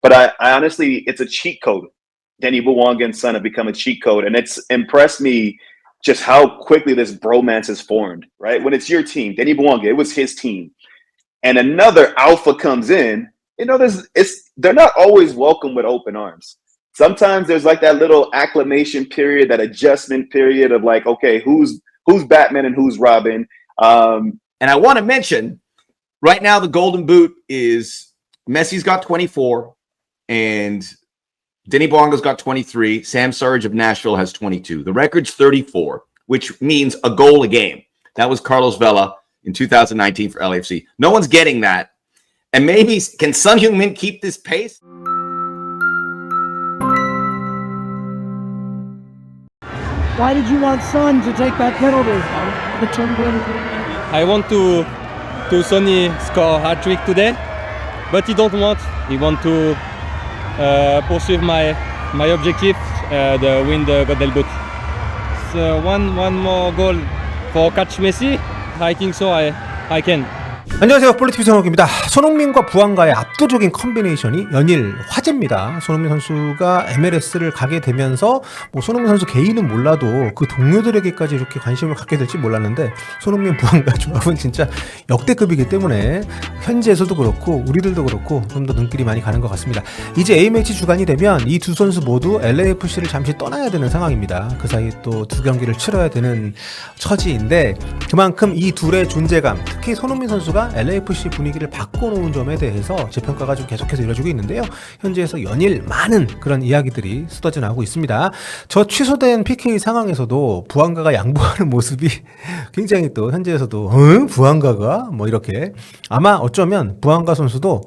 But I honestly, it's a cheat code. Denny Bwanga and Son have become a cheat code, and it's impressed me just how quickly this bromance has formed. Right when it's your team, Denny Bwanga, it was his team, and another alpha comes in. They're not always welcome with open arms. Sometimes there's like that little acclimation period, that adjustment period of like, okay, who's Batman and who's Robin. And I want to mention right now the Golden Boot is Messi's got 24 and Denny Bwanga's got 23. Sam Surridge of Nashville has 22. The record's 34, which means a goal a game. That was Carlos Vela in 2019 for LAFC. No one's getting that. And maybe, can Son Heung-min keep this pace? Why did you want Son to take that penalty? I want to Sonny score a hat-trick today, but he don't want. He want to pursue my objective, the win the Golden Boot. So one more goal for catch Messi. I think so. I can. 안녕하세요, 욜리TV 손흥민입니다. 손흥민과 부안가의 압도적인 컨비네이션이 연일 화제입니다. 손흥민 선수가 MLS를 가게 되면서 뭐 손흥민 선수 개인은 몰라도 그 동료들에게까지 이렇게 관심을 갖게 될지 몰랐는데, 손흥민 부안가 조합은 진짜 역대급이기 때문에 현지에서도 그렇고 우리들도 그렇고 좀 더 눈길이 많이 가는 것 같습니다. 이제 A매치 주간이 되면 이 두 선수 모두 LAFC를 잠시 떠나야 되는 상황입니다. 그 사이 또 두 경기를 치러야 되는 처지인데, 그만큼 이 둘의 존재감, 특히 손흥민 선수가 LAFC 분위기를 바꿔놓은 점에 대해서 재평가가 좀 계속해서 이루어지고 있는데요. 현지에서 연일 많은 그런 이야기들이 쏟아져 나오고 있습니다. 저 취소된 PK 상황에서도 부안가가 양보하는 모습이 굉장히 또 현지에서도 부안가가 뭐 이렇게, 아마 어쩌면 부안가 선수도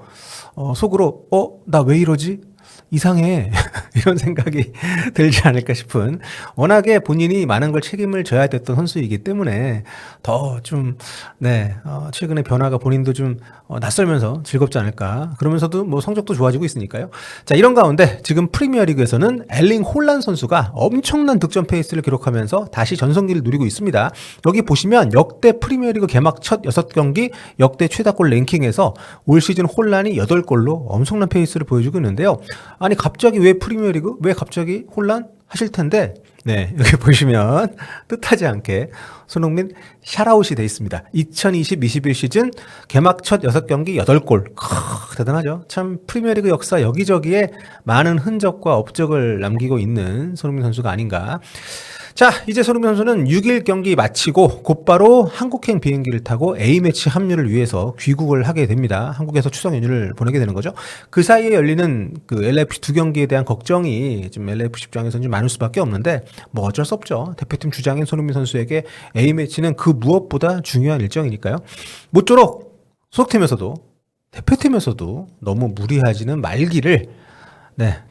속으로 나 왜 이러지? 이상해 이런 생각이 들지 않을까 싶은, 워낙에 본인이 많은 걸 책임을 져야 됐던 선수이기 때문에 더 좀 최근의 변화가 본인도 좀 낯설면서 즐겁지 않을까. 그러면서도 뭐 성적도 좋아지고 있으니까요. 자, 이런 가운데 지금 프리미어리그에서는 엘링 홀란 선수가 엄청난 득점 페이스를 기록하면서 다시 전성기를 누리고 있습니다. 여기 보시면 역대 프리미어리그 개막 첫 6경기 역대 최다골 랭킹에서 올 시즌 홀란이 8골로 엄청난 페이스를 보여주고 있는데요. 아니 갑자기 왜 프리미어리그? 왜 갑자기 혼란? 하실 텐데, 여기 보시면 뜻하지 않게 손흥민 샤라웃이 돼 있습니다. 2020-21 시즌 개막 첫 6경기 8골. 대단하죠. 참 프리미어리그 역사 여기저기에 많은 흔적과 업적을 남기고 있는 손흥민 선수가 아닌가. 자, 이제 손흥민 선수는 6일 경기 마치고 곧바로 한국행 비행기를 타고 A매치 합류를 위해서 귀국을 하게 됩니다. 한국에서 추석 연휴를 보내게 되는 거죠. 그 사이에 열리는 그 LAFC 두 경기에 대한 걱정이 지금 LAFC 입장에서는 좀 많을 수밖에 없는데, 뭐 어쩔 수 없죠. 대표팀 주장인 손흥민 선수에게 A매치는 그 무엇보다 중요한 일정이니까요. 모쪼록 소속팀에서도 대표팀에서도 너무 무리하지는 말기를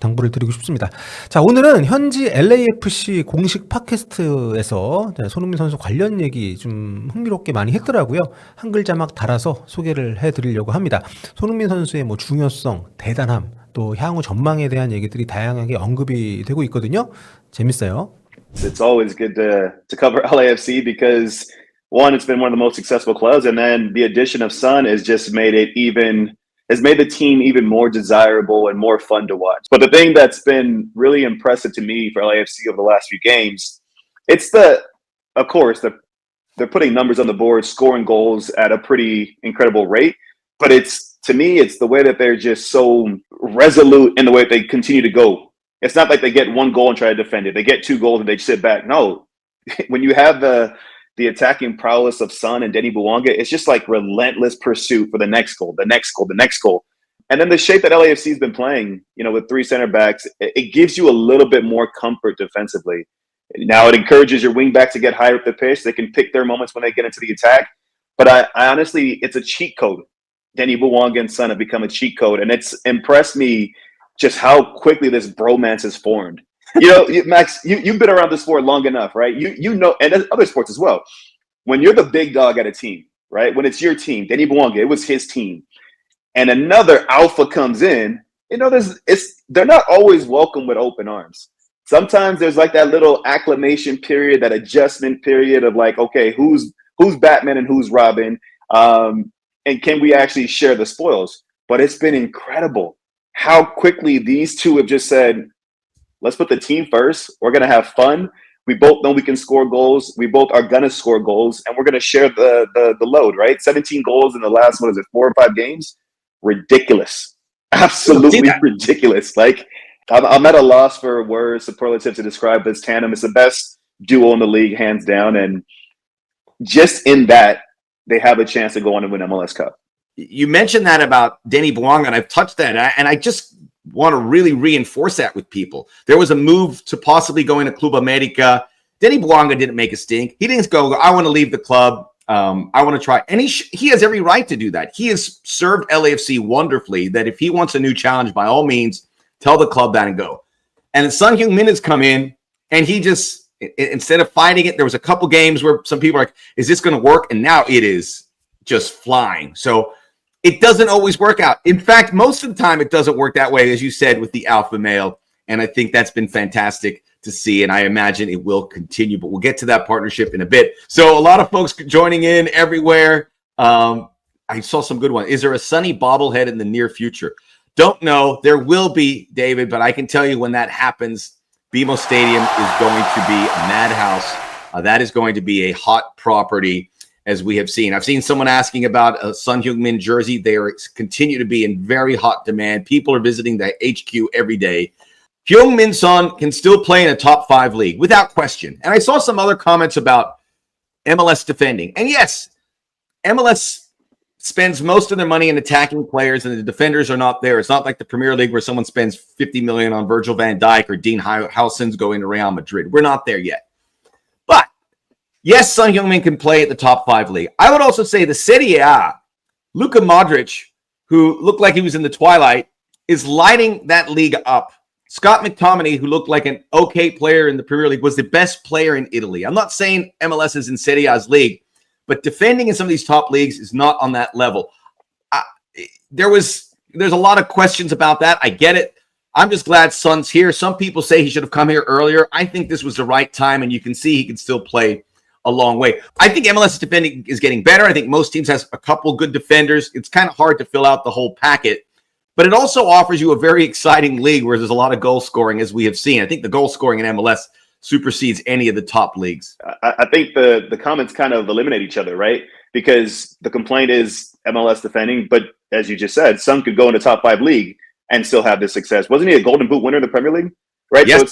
당부를 드리고 싶습니다. 자, 오늘은 현지 LAFC 공식 팟캐스트에서 손흥민 선수 관련 얘기 좀 흥미롭게 많이 했더라고요. 한글 자막 달아서 소개를 해드리려고 합니다. 손흥민 선수의 뭐 중요성, 대단함, 또 향후 전망에 대한 얘기들이 다양하게 언급이 되고 있거든요. 재밌어요. It's always good to cover LAFC because one, it's been one of the most successful clubs, and then the addition of Son has just made the team even more desirable and more fun to watch. But the thing that's been really impressive to me for LAFC over the last few games, of course, they're putting numbers on the board, scoring goals at a pretty incredible rate. But to me, it's the way that they're just so resolute in the way that they continue to go. It's not like they get one goal and try to defend it. They get 2 goals and they sit back. No, when you have the attacking prowess of Son and Denny Bwanga, it's just like relentless pursuit for the next goal, the next goal, the next goal. And then the shape that LAFC has been playing, with 3 center backs, it gives you a little bit more comfort defensively. Now it encourages your wing backs to get higher up the pitch. They can pick their moments when they get into the attack. But I honestly, it's a cheat code. Denny Bwanga and Son have become a cheat code. And it's impressed me just how quickly this bromance has formed. Max, you've been around this sport long enough, right? You know, and other sports as well. When you're the big dog at a team, right? When it's your team, Denny Bwanga, it was his team, and another alpha comes in. They're not always welcome with open arms. Sometimes there's like that little acclimation period, that adjustment period of like, okay, who's Batman and who's Robin, and can we actually share the spoils? But it's been incredible. how quickly these two have just said, let's put the team first. We're going to have fun. We both know we can score goals. We both are going to score goals, and we're going to share the load, right? 17 goals in the last, 4 or 5 games? Ridiculous. Absolutely ridiculous. Like, I'm at a loss for words, superlative to describe this tandem. It's the best duo in the league, hands down. And just in that, they have a chance to go on and win MLS Cup. You mentioned that about Denny Bouanga, and I've touched that, and I just want to really reinforce that with people. There was a move to possibly going to Club America. Denny Bouanga didn't make a stink. He didn't go, I want to leave the club. I want to try. And he has every right to do that. He has served LAFC wonderfully, that if he wants a new challenge, by all means, tell the club that and go. And Son Heung-min has come in, and he just, instead of fighting it, there was a couple games where some people are like, is this going to work? And now it is just flying. So it doesn't always work out. In fact, most of the time it doesn't work that way, as you said, with the alpha male. And I think that's been fantastic to see, and I imagine it will continue. But we'll get to that partnership in a bit. So a lot of folks joining in everywhere. I saw some good ones. Is there a Sonny bobblehead in the near future? Don't know. There will be, David, but I can tell you when that happens, BMO Stadium is going to be a madhouse. That is going to be a hot property, as we have seen. I've seen someone asking about a Son Heung-min jersey. They continue to be in very hot demand. People are visiting the HQ every day. Heung-min Son can still play in a top 5 league without question. And I saw some other comments about MLS defending. And yes, MLS spends most of their money in attacking players, and the defenders are not there. It's not like the Premier League where someone spends $50 million on Virgil van Dijk or Dean Howson's going to Real Madrid. We're not there yet. But yes, Son Heung-min can play at the top 5 league. I would also say the Serie A, Luka Modric, who looked like he was in the twilight, is lighting that league up. Scott McTominay, who looked like an okay player in the Premier League, was the best player in Italy. I'm not saying MLS is in Serie A's league, but defending in some of these top leagues is not on that level. There's a lot of questions about that. I get it. I'm just glad Son's here. Some people say he should have come here earlier. I think this was the right time, and you can see he can still play a long way. I think MLS defending is getting better. I think most teams has a couple good defenders. It's kind of hard to fill out the whole packet, but it also offers you a very exciting league where there's a lot of goal scoring, as we have seen. I think the goal scoring in MLS supersedes any of the top leagues. I think the comments kind of eliminate each other, right? Because the complaint is MLS defending, but as you just said, Son could go in the top 5 league and still have this success. Wasn't he a Golden Boot winner in the Premier League? Right. Yes. So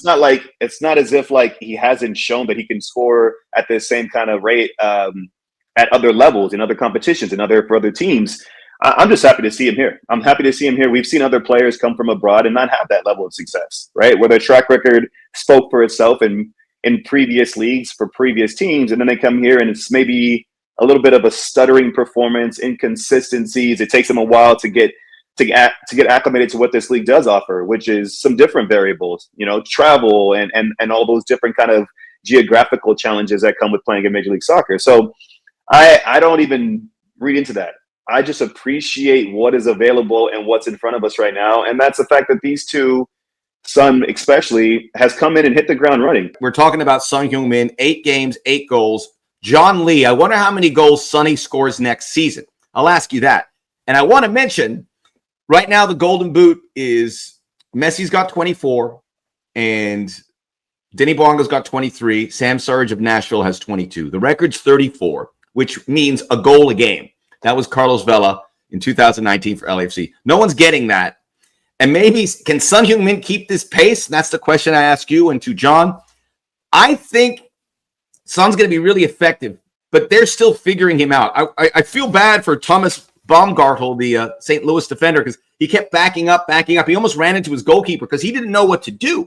it's not as if like he hasn't shown that he can score at the same kind of rate at other levels, in other competitions, for other teams. I'm just happy to see him here. I'm happy to see him here. We've seen other players come from abroad and not have that level of success, right? Where their track record spoke for itself in previous leagues for previous teams, and then they come here and it's maybe a little bit of a stuttering performance, inconsistencies. It takes them a while to get acclimated to what this league does offer, which is some different variables, travel and all those different kind of geographical challenges that come with playing in Major League Soccer. So I don't even read into that. I just appreciate what is available and what's in front of us right now. And that's the fact that these two, Son especially, has come in and hit the ground running. We're talking about Son Heung-min, 8 games, 8 goals. John Lee, I wonder how many goals Sonny scores next season. I'll ask you that. And I want to mention, right now the Golden Boot is Messi's got 24 and Denny Bouanga's got 23. Sam Surridge of Nashville has 22. The record's 34, which means a goal a game. That was Carlos Vela in 2019 for LAFC. No one's getting that. And maybe, can Son Heung-min keep this pace? That's the question I ask you and to John. I think Son's going to be really effective, but they're still figuring him out. I feel bad for Thomas Baumgartel, the St. Louis defender, because he kept backing up. He almost ran into his goalkeeper because he didn't know what to do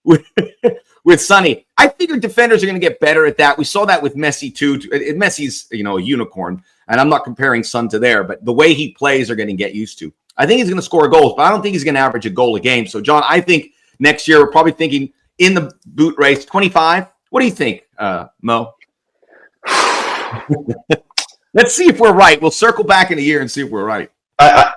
with Sonny. I figured defenders are going to get better at that. We saw that with Messi too. Messi's, a unicorn, and I'm not comparing Son to there, but the way he plays are going to get used to. I think he's going to score goals, but I don't think he's going to average a goal a game. So, John, I think next year we're probably thinking in the boot race 25. What do you think, Mo? Let's see if we're right. We'll circle back in a year and see if we're right. I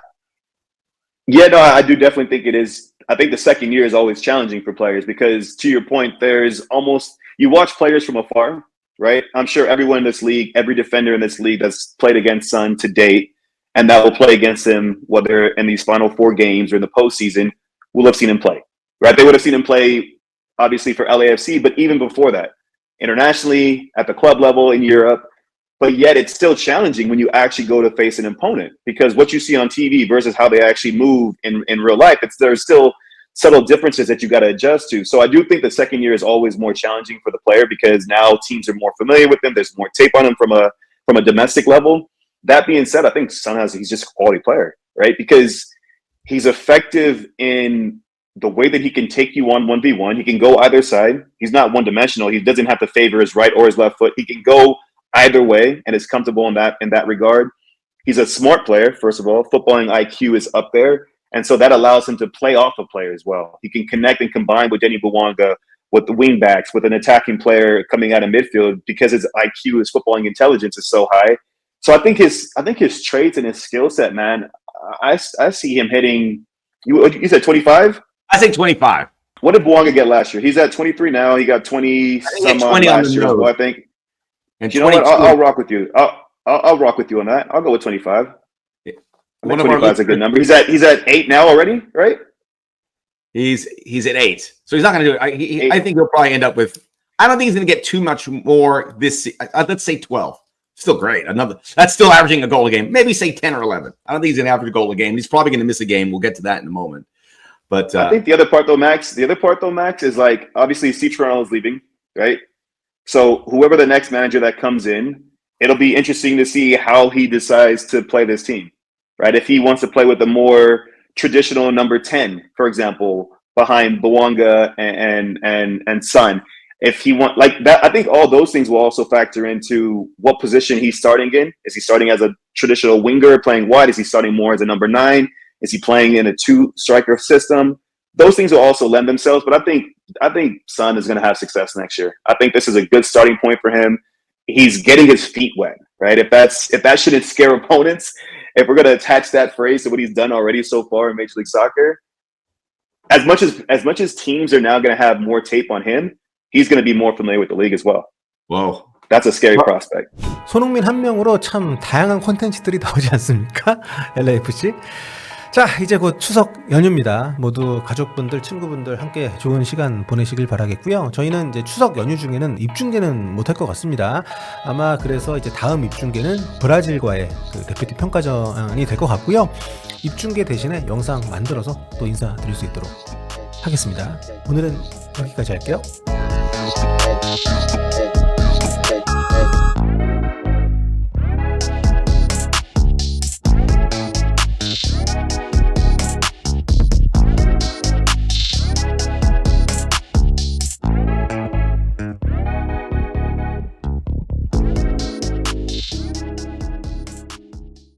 do definitely think it is. I think the second year is always challenging for players because, to your point, you watch players from afar, right? I'm sure everyone in this league, every defender in this league that's played against Son to date, and that will play against him, whether in these final 4 games or in the postseason, will have seen him play, right? They would have seen him play, obviously, for LAFC, but even before that, internationally, at the club level in Europe. But yet it's still challenging when you actually go to face an opponent, because what you see on TV versus how they actually move in real life, there's still subtle differences that you got to adjust to. So I do think the second year is always more challenging for the player, because now teams are more familiar with them. There's more tape on him from a domestic level. That being said, I think he's just a quality player, right? Because he's effective in the way that he can take you on 1v1. He can go either side. He's not one dimensional. He doesn't have to favor his right or his left foot. He can go either way and is comfortable in that regard. He's a smart player, first of all. Footballing IQ is up there. And so that allows him to play off a player as well. He can connect and combine with Denny Bwanga, with the wing backs, with an attacking player coming out of midfield, because his IQ, his footballing intelligence is so high. So I think his traits and his skill set, man, I see him hitting, you said 25? I think 25. What did Bwanga get last year? He's at 23 now. He got 20 some odd last year as well, I think. And you know what? I'll rock with you. I'll rock with you on that. I'll go with 25. I think 25 is a good number. He's at 8 now already, right? He's at 8, so he's not going to do it. I think he'll probably end up with. I don't think he's going to get too much more this. Let's say 12. Still great. That's still averaging a goal a game. Maybe say 10 or 11. I don't think he's going to average a goal a game. He's probably going to miss a game. We'll get to that in a moment. But I think the other part though, Max, is like, obviously Steve Toronto is leaving, right? So whoever the next manager that comes in, it'll be interesting to see how he decides to play this team, right? If he wants to play with a more traditional number 10, for example, behind Bwanga and Son. If he want like that, I think all those things will also factor into what position he's starting in. Is he starting as a traditional winger playing wide? Is he starting more as a number 9? Is he playing in a 2-striker system? Those things will also lend themselves. But I think Son is going to have success next year. I think this is a good starting point for him. He's getting his feet wet, right? If that shouldn't scare opponents, if we're going to attach that phrase to what he's done already so far in Major League Soccer, as much as teams are now going to have more tape on him, he's going to be more familiar with the league as well. Whoa. That's a scary prospect. 손흥민 한 명으로 참 다양한 콘텐츠들이 나오지 않습니까? LAFC. 자, 이제 곧 추석 연휴입니다. 모두 가족분들, 친구분들 함께 좋은 시간 보내시길 바라겠고요. 저희는 이제 추석 연휴 중에는 입중계는 못할 것 같습니다. 아마 그래서 이제 다음 입중계는 브라질과의 그 대표팀 평가전이 될 것 같고요. 입중계 대신에 영상 만들어서 또 인사드릴 수 있도록 하겠습니다. 오늘은 여기까지 할게요.